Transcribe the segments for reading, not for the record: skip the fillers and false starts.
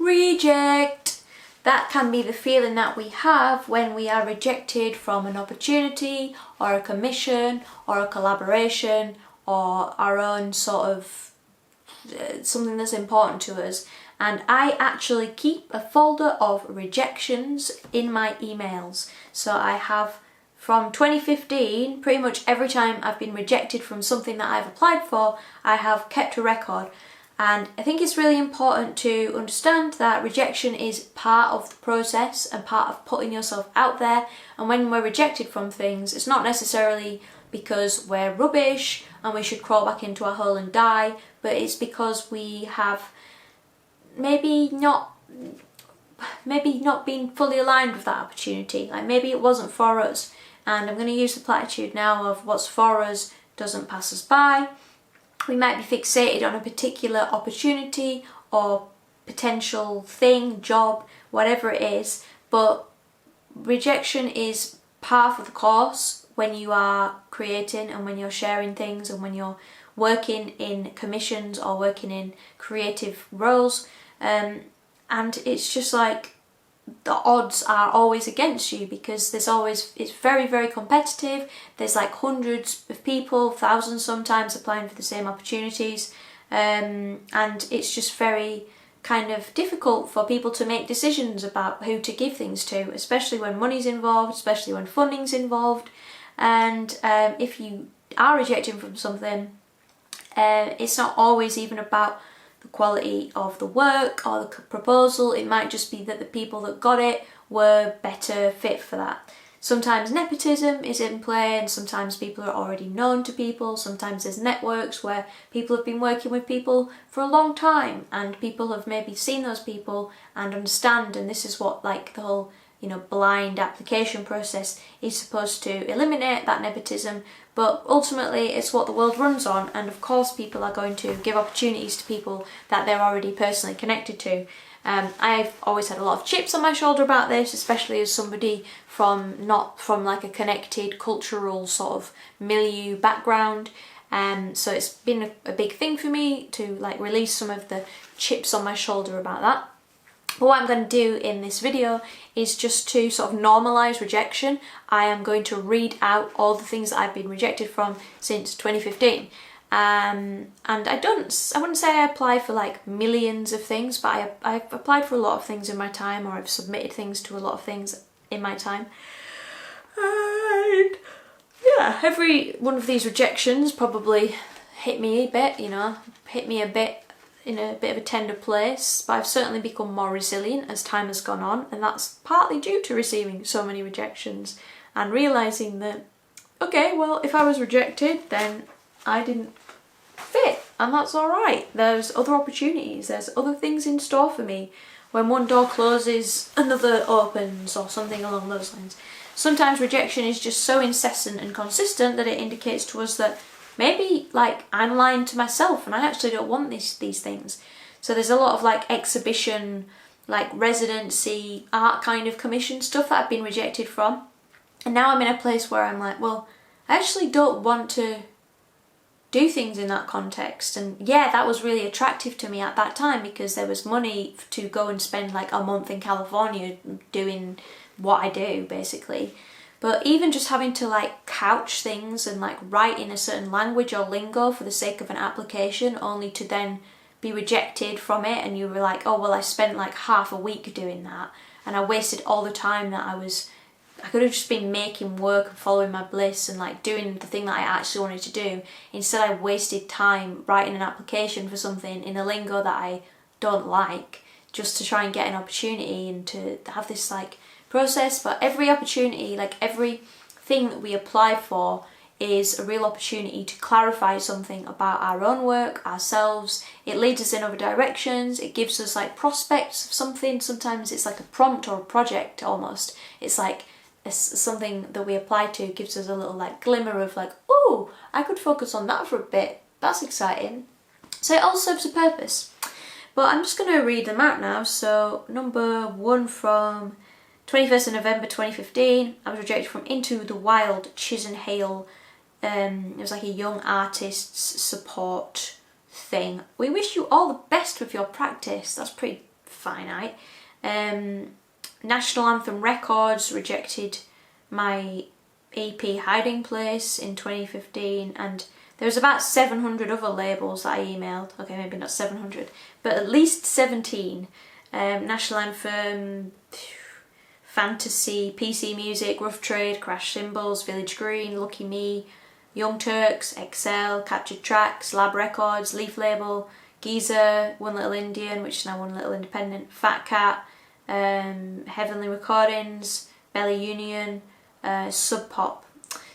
reject. That can be the feeling that we have when we are rejected from an opportunity or a commission or a collaboration or our own sort of something that's important to us. And I actually keep a folder of rejections in my emails. So I have from 2015, pretty much every time I've been rejected from something that I've applied for, I have kept a record. And I think it's really important to understand that rejection is part of the process and part of putting yourself out there. And when we're rejected from things, it's not necessarily because we're rubbish and we should crawl back into our hole and die, but it's because we have maybe not been fully aligned with that opportunity. Like maybe it wasn't for us. And I'm going to use the platitude now of what's for us doesn't pass us by. We might be fixated on a particular opportunity or potential thing, job, whatever it is, but rejection is par for the course when you are creating and when you're sharing things and when you're working in commissions or working in creative roles. And it's just like the odds are always against you because it's very, very competitive. There's like hundreds of people, thousands sometimes, applying for the same opportunities, and it's just very kind of difficult for people to make decisions about who to give things to, especially when money's involved, especially when funding's involved. And if you are rejecting from something, it's not always even about the quality of the work or the proposal. It might just be that the people that got it were better fit for that. Sometimes nepotism is in play, and sometimes people are already known to people. Sometimes there's networks where people have been working with people for a long time and people have maybe seen those people and understand, and this is what like the whole blind application process is supposed to eliminate, that nepotism. But ultimately it's what the world runs on, and of course people are going to give opportunities to people that they're already personally connected to. I've always had a lot of chips on my shoulder about this, especially as somebody not from like a connected cultural sort of milieu background. So it's been a big thing for me to like release some of the chips on my shoulder about that. But what I'm going to do in this video is just to sort of normalise rejection. I am going to read out all the things that I've been rejected from since 2015. And I wouldn't say I apply for like millions of things, but I've applied for a lot of things in my time, or I've submitted things to a lot of things in my time. And yeah, every one of these rejections probably hit me a bit, hit me a bit in a bit of a tender place, but I've certainly become more resilient as time has gone on, and that's partly due to receiving so many rejections and realising that, okay, well, if I was rejected, then I didn't fit, and that's alright. There's other opportunities, there's other things in store for me. When one door closes, another opens, or something along those lines. Sometimes rejection is just so incessant and consistent that it indicates to us that maybe like I'm lying to myself and I actually don't want these things. So there's a lot of like exhibition, like residency, art kind of commission stuff that I've been rejected from. And now I'm in a place where I'm like, well, I actually don't want to do things in that context. And yeah, that was really attractive to me at that time because there was money to go and spend like a month in California doing what I do basically. But even just having to like couch things and like write in a certain language or lingo for the sake of an application only to then be rejected from it, and you were like, oh well, I spent like half a week doing that and I wasted all the time that I could have just been making work and following my bliss and like doing the thing that I actually wanted to do. Instead I wasted time writing an application for something in a lingo that I don't like just to try and get an opportunity and to have this like process. But every opportunity, like every thing that we apply for, is a real opportunity to clarify something about our own work, ourselves. It leads us in other directions, it gives us like prospects of something. Sometimes it's like a prompt or a project almost. It's like something that we apply to gives us a little like glimmer of like, oh, I could focus on that for a bit, that's exciting. So it all serves a purpose. But I'm just going to read them out now. So number 1 from 21st of November 2015, I was rejected from Into the Wild, Chisenhale. It was like a young artists support thing. We wish you all the best with your practice. That's pretty finite. National Anthem Records rejected my EP Hiding Place in 2015, and there was about 700 other labels that I emailed. Okay, maybe not 700, but at least 17. National Anthem, Fantasy, PC Music, Rough Trade, Crash Cymbals, Village Green, Lucky Me, Young Turks, Excel, Captured Tracks, Lab Records, Leaf Label, Geezer, One Little Indian, which is now One Little Independent, Fat Cat, Heavenly Recordings, Belly Union, Sub Pop.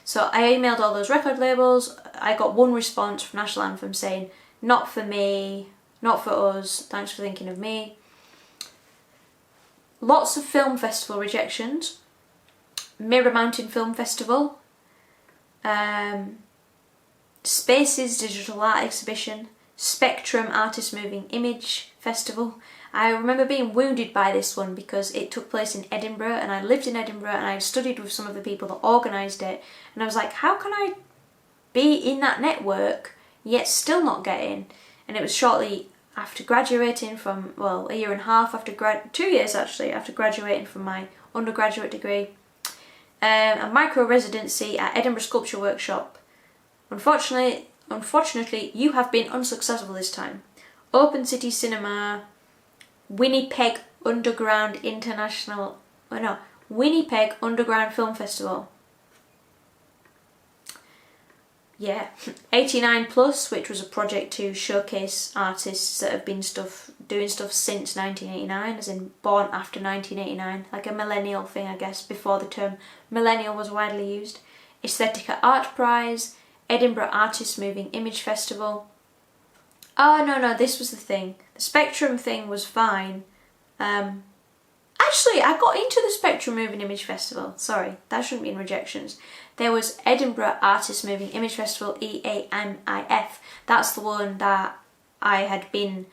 So I emailed all those record labels. I got one response from National Anthem saying, not for me, not for us, thanks for thinking of me. Lots of film festival rejections. Mirror Mountain Film Festival, Spaces Digital Art Exhibition, Spectrum Artist Moving Image Festival. I remember being wounded by this one because it took place in Edinburgh, and I lived in Edinburgh and I studied with some of the people that organised it, and I was like, how can I be in that network yet still not get in? And it was shortly after graduating from, well, a year and a half after 2 years actually after graduating from my undergraduate degree, a micro residency at Edinburgh Sculpture Workshop. Unfortunately, you have been unsuccessful this time. Open City Cinema, Winnipeg Underground Film Festival. Yeah, 89 Plus, which was a project to showcase artists that have been doing stuff since 1989, as in born after 1989, like a millennial thing, I guess, before the term millennial was widely used. Aesthetica Art Prize, Edinburgh Artist Moving Image Festival. Oh no, this was the thing. The Spectrum thing was fine. Actually, I got into the Spectrum Moving Image Festival. Sorry, that shouldn't be in rejections. There was Edinburgh Artist Moving Image Festival, EAMIF. That's the one that I had been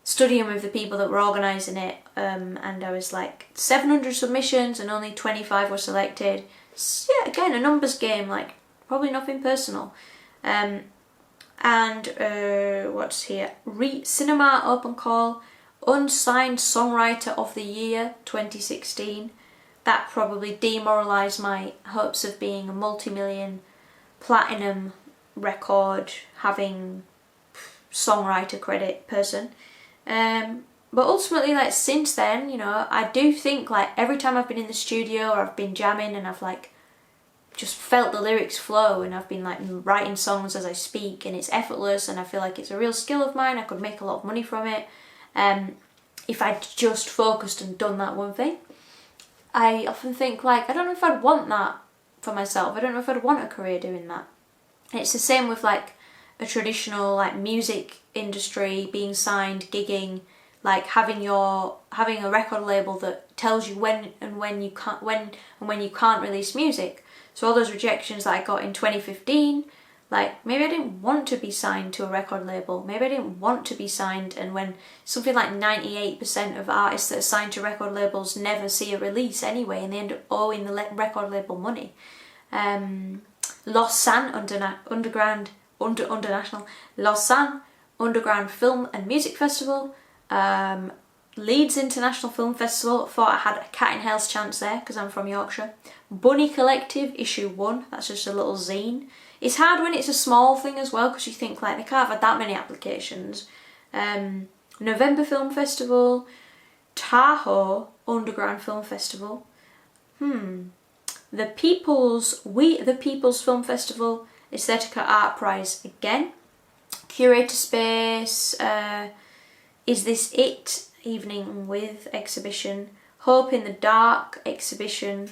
studying with the people that were organising it, and I was like 700 submissions and only 25 were selected. So, yeah, again, a numbers game, like probably nothing personal. What's here? Cinema Open Call, Unsigned Songwriter of the Year 2016. That probably demoralised my hopes of being a multi-million platinum record having songwriter credit person. But ultimately, like, since then, you know, I do think, like, every time I've been in the studio or I've been jamming and I've like just felt the lyrics flow, and I've been like writing songs as I speak, and it's effortless, and I feel like it's a real skill of mine. I could make a lot of money from it if I'd just focused and done that one thing. I often think, like, I don't know if I'd want that for myself. I don't know if I'd want a career doing that. And it's the same with like a traditional like music industry, being signed, gigging, like having a record label that tells you when you can't release music. So all those rejections that I got in 2015, like, maybe I didn't want to be signed to a record label. Maybe I didn't want to be signed, and when something like 98% of artists that are signed to record labels never see a release anyway, and they end up owing the record label money. Lausanne Underground Film and Music Festival, Leeds International Film Festival. Thought I had a cat in hell's chance there because I'm from Yorkshire. Bunny Collective Issue 1, that's just a little zine. It's hard when it's a small thing as well, because you think, like, they can't have had that many applications. November Film Festival, Tahoe Underground Film Festival, the People's Film Festival, Aesthetica Art Prize again, Curator Space, Is This It? Evening with exhibition, Hope in the Dark exhibition,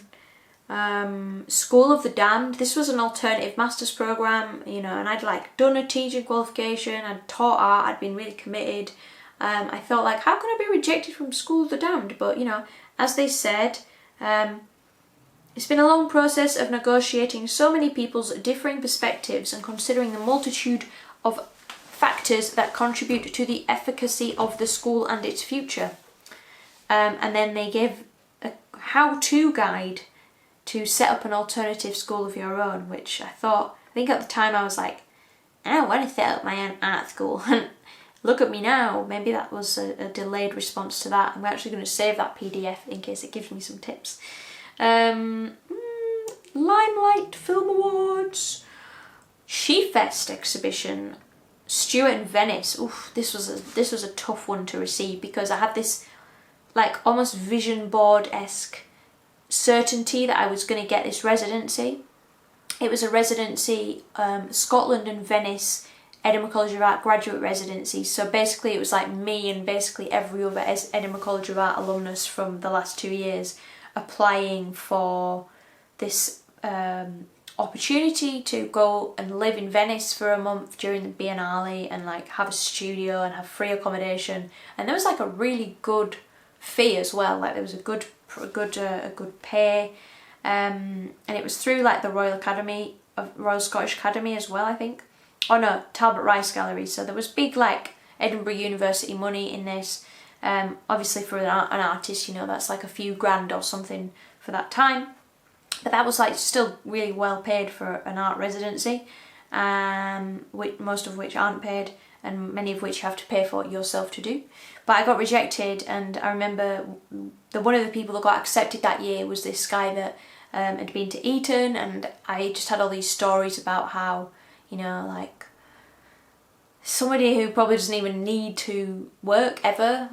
School of the Damned. This was an alternative master's programme, you know, and I'd like done a teaching qualification, I'd taught art, I'd been really committed. I thought, like, how can I be rejected from School of the Damned? But, you know, as they said, it's been a long process of negotiating so many people's differing perspectives and considering the multitude of factors that contribute to the efficacy of the school and its future. And then they give a how-to guide to set up an alternative school of your own, which I think at the time I was like, I don't want to set up my own art school. And look at me now. Maybe that was a delayed response to that. I'm actually going to save that PDF in case it gives me some tips. Limelight Film Awards, She-Fest exhibition, Stuart in Venice. Oof, this was a tough one to receive because I had this like almost vision board-esque certainty that I was going to get this residency. It was a residency, Scotland and Venice, Edinburgh College of Art graduate residency. So basically it was like me and basically every other Edinburgh College of Art alumnus from the last 2 years applying for this opportunity to go and live in Venice for a month during the Biennale and like have a studio and have free accommodation. And there was like a really good fee as well. Like there was a good pay. And it was through like the Royal Scottish Academy as well, I think. Oh no, Talbot Rice Gallery. So there was big like Edinburgh University money in this. Obviously for an artist, you know, that's like a few grand or something for that time. But that was like still really well paid for an art residency, most of which aren't paid and many of which you have to pay for yourself to do. But I got rejected, and I remember one of the people that got accepted that year was this guy that had been to Eton, and I just had all these stories about how, you know, like somebody who probably doesn't even need to work ever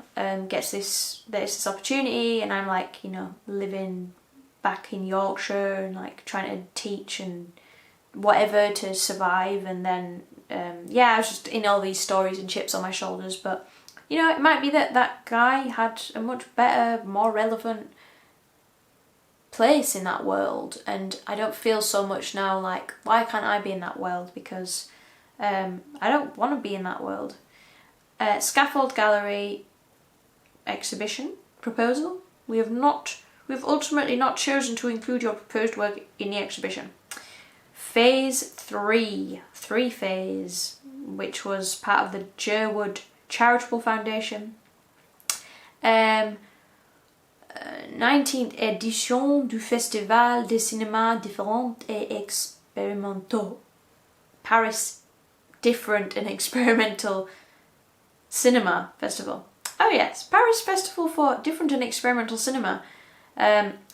gets this opportunity, and I'm like, you know, living back in Yorkshire and like trying to teach and whatever to survive, and then yeah, I was just in all these stories and chips on my shoulders. But you know, it might be that that guy had a much better, more relevant place in that world, and I don't feel so much now like, why can't I be in that world? Because I don't want to be in that world. Scaffold Gallery exhibition proposal. We've ultimately not chosen to include your proposed work in the exhibition. Phase 3 phase, which was part of the Jerwood Charitable Foundation. 19th édition du Festival de Cinéma Différent et Expérimentaux. Paris Different and Experimental Cinema Festival. Oh yes, Paris Festival for Different and Experimental Cinema.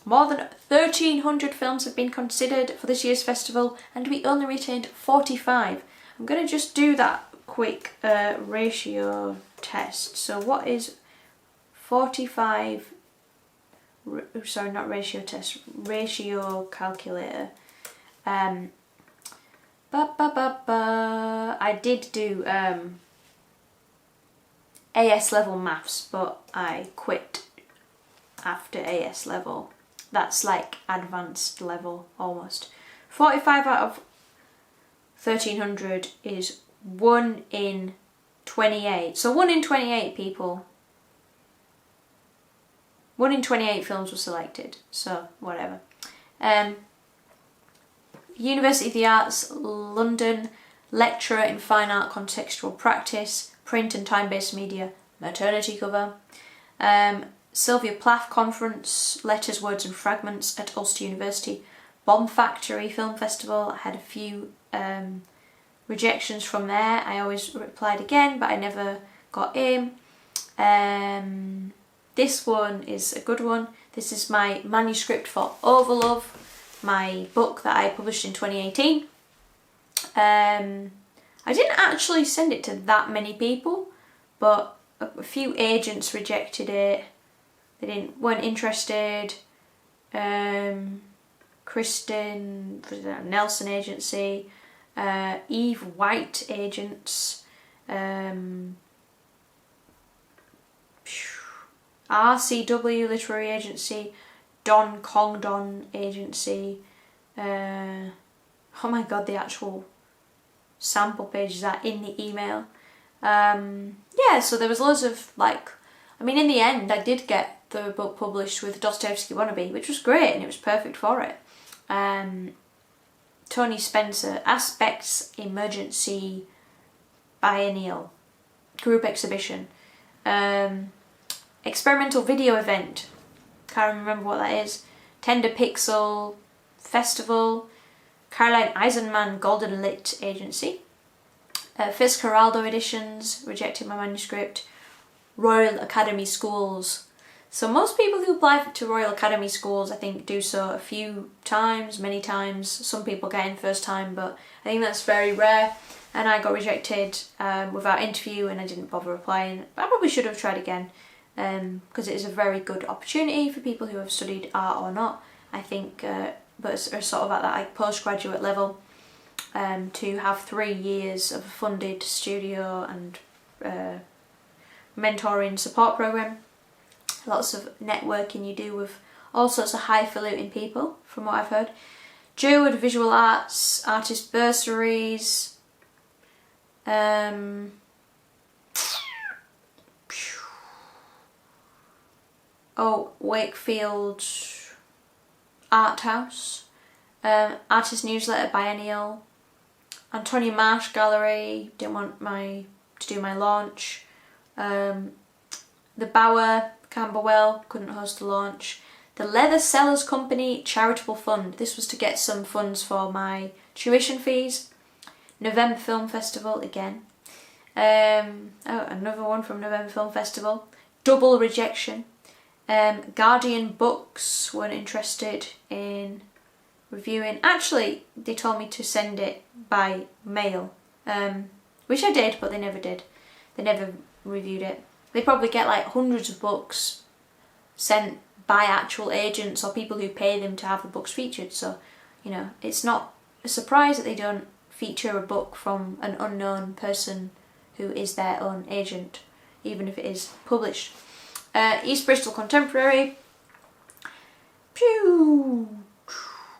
More than 1,300 films have been considered for this year's festival, and we only retained 45. I'm going to just do that quick ratio test. So what is 45? Sorry, not ratio test. Ratio calculator. I did do AS level maths, but I quit after AS level. That's like advanced level almost. 45 out of 1,300 is 1 in 28. So 1 in 28 people. 1 in 28 films were selected. So whatever. University of the Arts, London, lecturer in fine art contextual practice, print and time-based media, maternity cover. Sylvia Plath Conference, Letters, Words and Fragments at Ulster University. Bomb Factory Film Festival. I had a few rejections from there. I always replied again, but I never got in. This one is a good one. This is my manuscript for Overlove, my book that I published in 2018. I didn't actually send it to that many people, but a few agents rejected it. They weren't interested. Kristen Nelson Agency, Eve White Agents, RCW Literary Agency, Don Congdon Agency. Oh my god, the actual sample pages are in the email. Yeah, so there was loads of like, I mean, in the end I did get the book published with Dostoevsky Wannabe, which was great and it was perfect for it. Tony Spencer, Aspects Emergency Biennial Group Exhibition. Experimental Video Event, can't remember what that is. Tender Pixel Festival, Caroline Eisenman Golden Lit Agency. Fitzcarraldo editions, rejected my manuscript. Royal Academy schools. So most people who apply to Royal Academy schools, I think, do so a few times, many times. Some people get in first time, but I think that's very rare. And I got rejected without interview, and I didn't bother applying. But I probably should have tried again, because it is a very good opportunity for people who have studied art or not, I think, but are sort of at that like postgraduate level, to have 3 years of a funded studio and mentoring support program. Lots of networking you do with all sorts of highfalutin people, from what I've heard. Jeward Visual Arts, artist bursaries. Wakefield Art House. Artist Newsletter Biennial. Antonia Marsh Gallery, didn't want to do my launch. The Bower, Camberwell, couldn't host the launch. The Leather Sellers Company Charitable Fund, this was to get some funds for my tuition fees. November Film Festival, again. Another one from November Film Festival. Double Rejection. Guardian Books weren't interested in reviewing. Actually, they told me to send it by mail, which I did, but they never did. They never reviewed it. They probably get like hundreds of books sent by actual agents or people who pay them to have the books featured. So, you know, it's not a surprise that they don't feature a book from an unknown person who is their own agent, even if it is published. East Bristol Contemporary.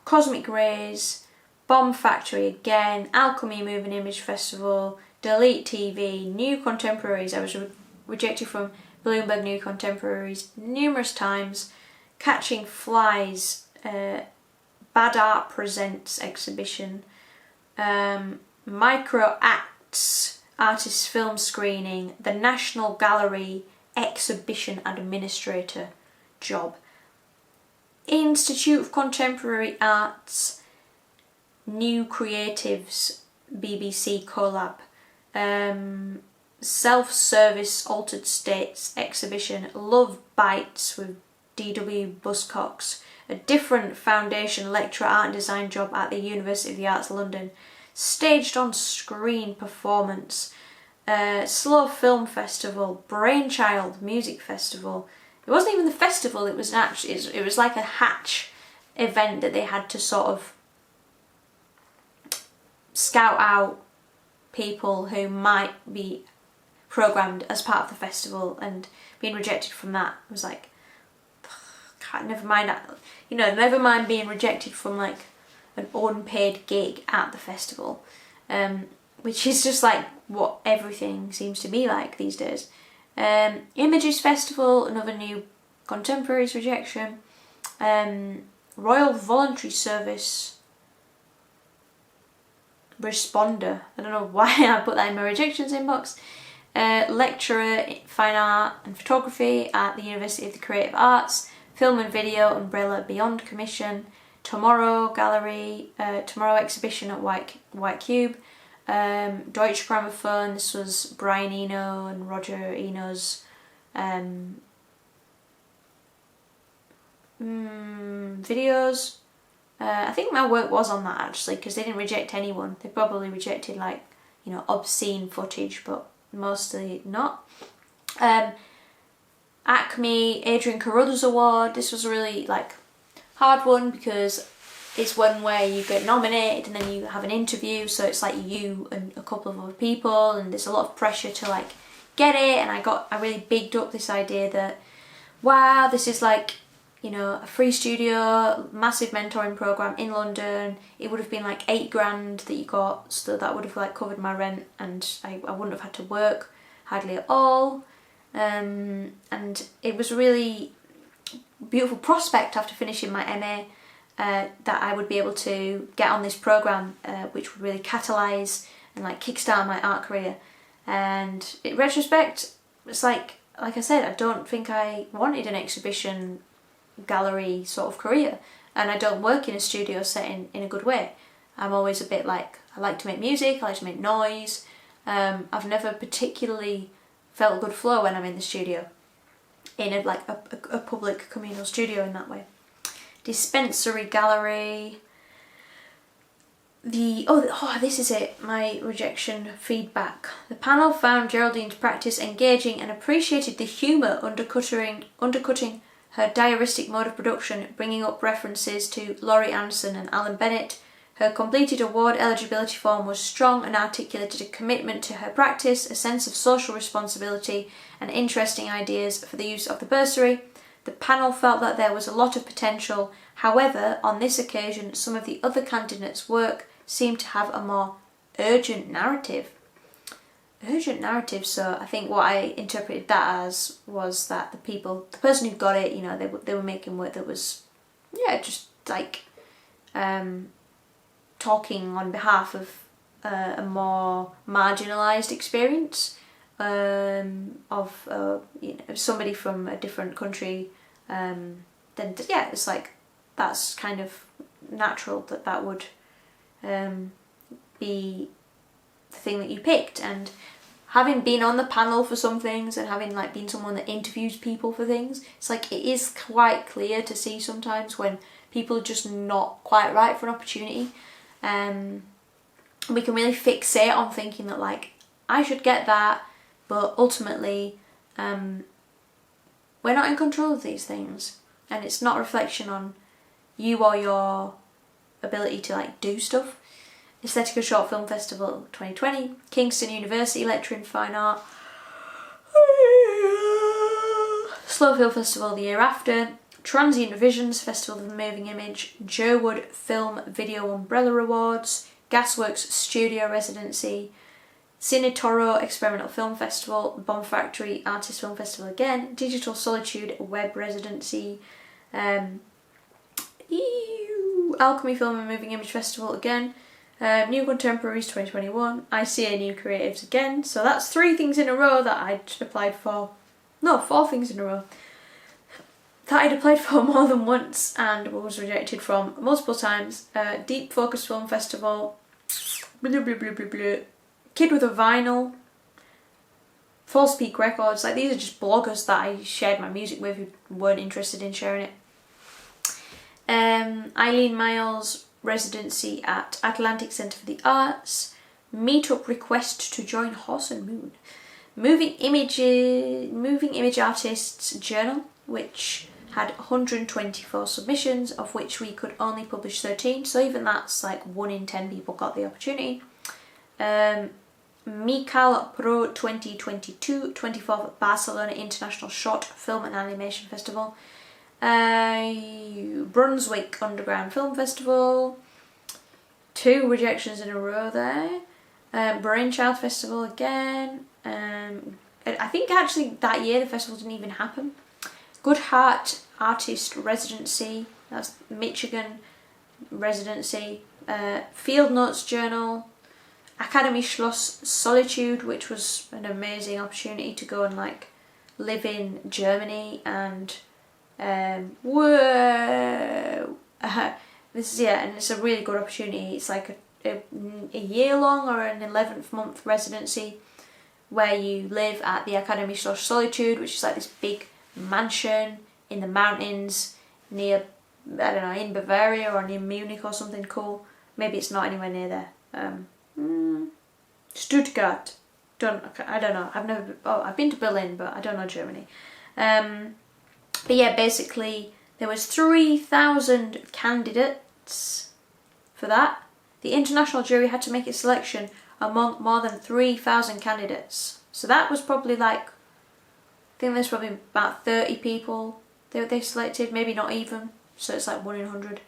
Cosmic Rays. Bomb Factory again. Alchemy Moving Image Festival. Delete TV. New Contemporaries. I was rejected from Bloomberg New Contemporaries numerous times. Catching Flies. Bad Art Presents exhibition. Micro Acts artist film screening. The National Gallery exhibition administrator job. Institute of Contemporary Arts New Creatives BBC collab. Self-service altered states exhibition. Love Bites with D.W. Buscox. A different foundation lecturer art and design job at the University of the Arts London. Staged on screen performance. Slow Film Festival. Brainchild Music Festival. It wasn't even the festival, it was it was like a hatch event that they had to sort of scout out people who might be programmed as part of the festival, and being rejected from that was like, never mind being rejected from like an unpaid gig at the festival, which is just like what everything seems to be like these days. Images Festival, another new contemporaries rejection. Royal Voluntary Service Responder. I don't know why I put that in my rejections inbox. Lecturer in Fine Art and Photography at the University of the Creative Arts. Film and Video Umbrella Beyond Commission. Tomorrow Gallery. Tomorrow Exhibition at White Cube. Deutsche Grammophon, this was Brian Eno and Roger Eno's videos. I think my work was on that actually, because they didn't reject anyone. They probably rejected like, you know, obscene footage, but mostly not. Acme Adrian Carruthers Award, this was a really like hard one because it's one where you get nominated and then you have an interview, so it's like you and a couple of other people, and there's a lot of pressure to like get it. And I really bigged up this idea that, wow, this is like, you know, a free studio, massive mentoring program in London. It would have been like $8,000 that you got, so that would have like covered my rent, and I wouldn't have had to work hardly at all. And it was a really beautiful prospect after finishing my MA. That I would be able to get on this program, which would really catalyse and like kickstart my art career. And in retrospect, it's like I said, I don't think I wanted an exhibition gallery sort of career, and I don't work in a studio setting in a good way. I'm always a bit like, I like to make music, I like to make noise, I've never particularly felt a good flow when I'm in the studio, in a public communal studio in that way. Dispensary gallery. This is it, my rejection feedback. The panel found Geraldine's practice engaging and appreciated the humour undercutting her diaristic mode of production, bringing up references to Laurie Anderson and Alan Bennett. Her completed award eligibility form was strong and articulated a commitment to her practice, a sense of social responsibility, and interesting ideas for the use of the bursary. The panel felt that there was a lot of potential. However, on this occasion, some of the other candidates' work seemed to have a more urgent narrative. So I think what I interpreted that as was that the person who got it, they were making work that was, just like talking on behalf of a more marginalised experience of somebody from a different country. Then it's like that's kind of natural that would be the thing that you picked. And having been on the panel for some things and having been someone that interviews people for things, it's like it is quite clear to see sometimes when people are just not quite right for an opportunity. We can really fixate on thinking that I should get that, but ultimately we're not in control of these things, and it's not a reflection on you or your ability to do stuff. Aesthetica Short Film Festival 2020, Kingston University Lecture in Fine Art, Slow Film Festival the year after, Transient Visions Festival of the Moving Image, Jerwood Film Video Umbrella Awards, Gasworks Studio Residency, Cine Toro Experimental Film Festival, Bomb Factory Artist Film Festival again, Digital Solitude Web Residency, Alchemy Film and Moving Image Festival again, New Contemporaries 2021, ICA New Creatives again. So that's 3 things in a row that I'd applied for. No, 4 things in a row that I'd applied for more than once and was rejected from multiple times. Deep Focus Film Festival, blah, blah, blah, blah, blah. Kid with a Vinyl, False Peak Records. These are just bloggers that I shared my music with who weren't interested in sharing it. Eileen Miles Residency at Atlantic Centre for the Arts, Meetup Request to join Horse and Moon, Moving Image Artists Journal, which had 124 submissions, of which we could only publish 13, so even that's 1 in 10 people got the opportunity. Mikal Pro 2022, 24th at Barcelona International Short Film and Animation Festival, Brunswick Underground Film Festival, 2 rejections in a row there, Brainchild Festival again, I think actually that year the festival didn't even happen. Good Heart Artist Residency, that's Michigan Residency, Field Notes Journal, Academy Schloss Solitude, which was an amazing opportunity to go and live in Germany and this is and it's a really good opportunity. It's a year long or an 11th month residency where you live at the Academy Schloss Solitude, which is this big mansion in the mountains near, I don't know, in Bavaria or near Munich or something cool. Maybe it's not anywhere near there. Stuttgart. I don't know. I've been to Berlin, but I don't know Germany. But yeah, basically there was 3,000 candidates for that. The international jury had to make a selection among more than 3,000 candidates. So that was probably I think there's probably about 30 people they selected, maybe not even. So it's 1 in 100.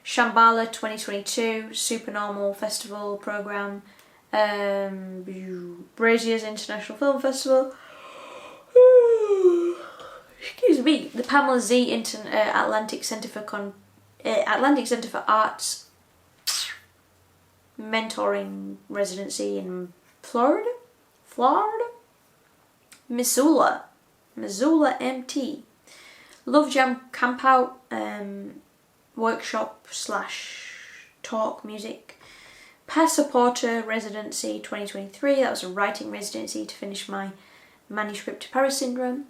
Shambhala 2022, Supernormal Festival Programme, Brazier's International Film Festival, excuse me, the Pamela Z Atlantic Centre for Arts Mentoring Residency in Florida, Missoula MT, Love Jam Campout, workshop / talk music, Passaporter residency 2023, that was a writing residency to finish my manuscript to Paris syndrome,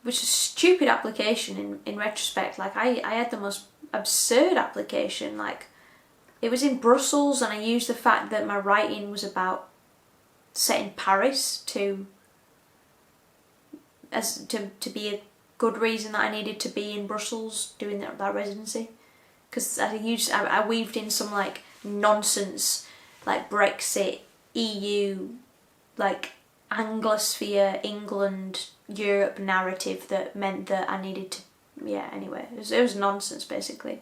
which is a stupid application in retrospect. Like I had the most absurd application. Like it was in Brussels, and I used the fact that my writing was about set in Paris to be a good reason that I needed to be in Brussels doing that residency, because I weaved in some like nonsense like Brexit, EU, like Anglosphere, England, Europe narrative that meant that I needed to, anyway, it was nonsense basically.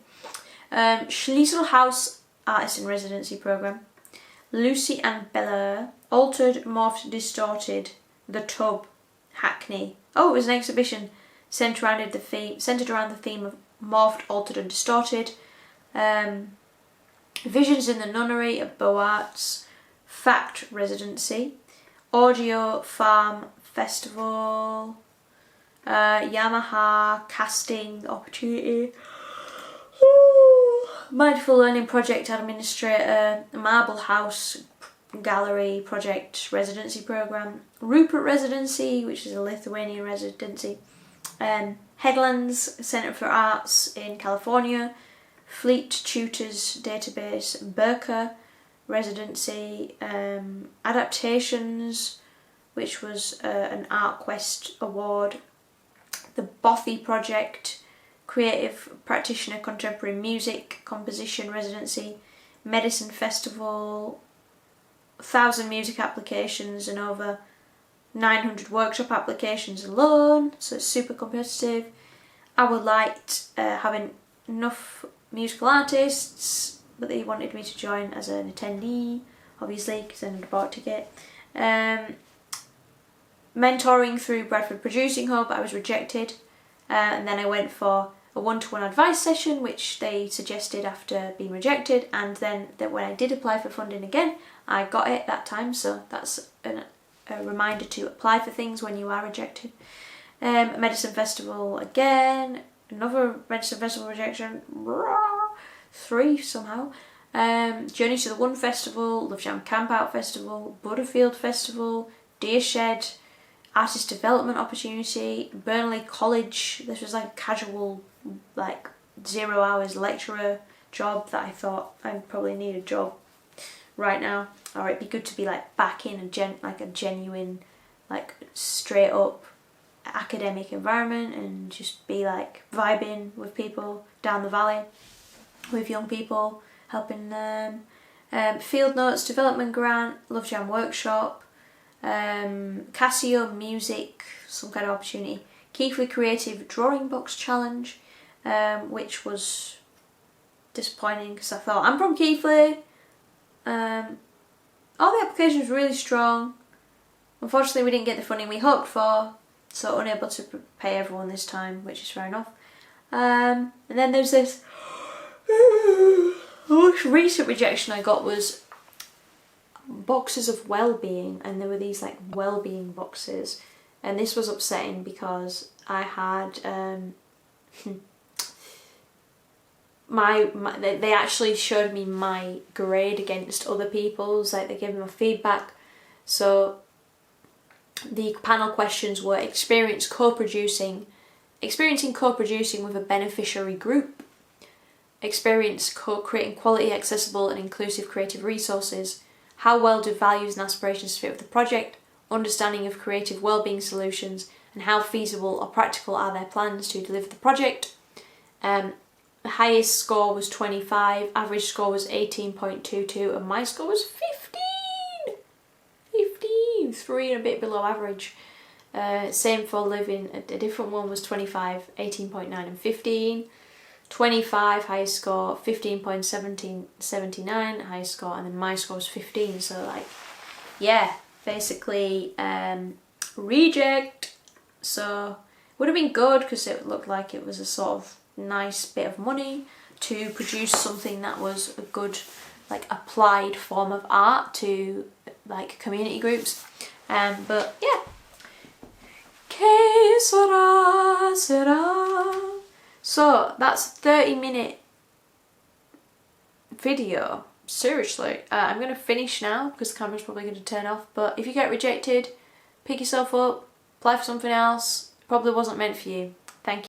Schlieselhaus Artist in Residency Programme. Lucy and Bella, Altered, Morphed, Distorted, The Tub, Hackney. Oh, it was an exhibition centred around the theme of morphed, altered and distorted. Visions in the Nunnery at Beaux Arts. Fact Residency. Audio Farm Festival. Yamaha Casting Opportunity. Mindful Learning Project Administrator. Marble House Gallery Project Residency Programme. Rupert Residency, which is a Lithuanian residency. Headlands Centre for Arts in California. Fleet Tutors Database, Burka Residency, Adaptations, which was an ArtQuest award, the Bothy Project, Creative Practitioner Contemporary Music Composition Residency, Medicine Festival, 1,000 music applications and over 900 workshop applications alone, so it's super competitive. I would like having enough musical artists, but they wanted me to join as an attendee, obviously, because then I'd bought a ticket. Mentoring through Bradford Producing Hub, I was rejected, and then I went for a one-to-one advice session, which they suggested after being rejected, and then when I did apply for funding again, I got it that time, so that's a reminder to apply for things when you are rejected. Medicine Festival again, another Medicine Festival rejection, 3 somehow. Journey to the One Festival, Love Jam Camp Out Festival, Butterfield Festival, Deer Shed, Artist Development Opportunity, Burnley College. This was like a casual, like 0 hours lecturer job that I thought I probably need a job right now, or it'd be good to be like back in a genuine, like straight up academic environment and just be like vibing with people down the valley, with young people, helping them. Field Notes Development Grant, Love Jam Workshop, Casio Music, some kind of opportunity, Keighley Creative Drawing Box Challenge, which was disappointing because I thought I'm from Keighley. All the applications were really strong. Unfortunately, we didn't get the funding we hoped for, so unable to pay everyone this time, which is fair enough. And then there's this. The most recent rejection I got was boxes of well-being, and there were these like well-being boxes, and this was upsetting because I had they actually showed me my grade against other people's, like they gave me my feedback. So the panel questions were experiencing co-producing with a beneficiary group, experience creating quality, accessible and inclusive creative resources, how well do values and aspirations fit with the project, understanding of creative wellbeing solutions, and how feasible or practical are their plans to deliver the project. The highest score was 25, average score was 18.22, and my score was 15, 3 and a bit below average. Same for living, a different one was 25, 18.9 and 15. 25, highest score, 15.79, highest score, and then my score was 15, so like, yeah, basically reject. So would have been good because it looked like it was a sort of nice bit of money to produce something that was a good like applied form of art to like community groups, but yeah, que sera sera. So that's a 30-minute video seriously, I'm going to finish now because the camera's probably going to turn off, but if you get rejected, pick yourself up, apply for something else. It probably wasn't meant for you.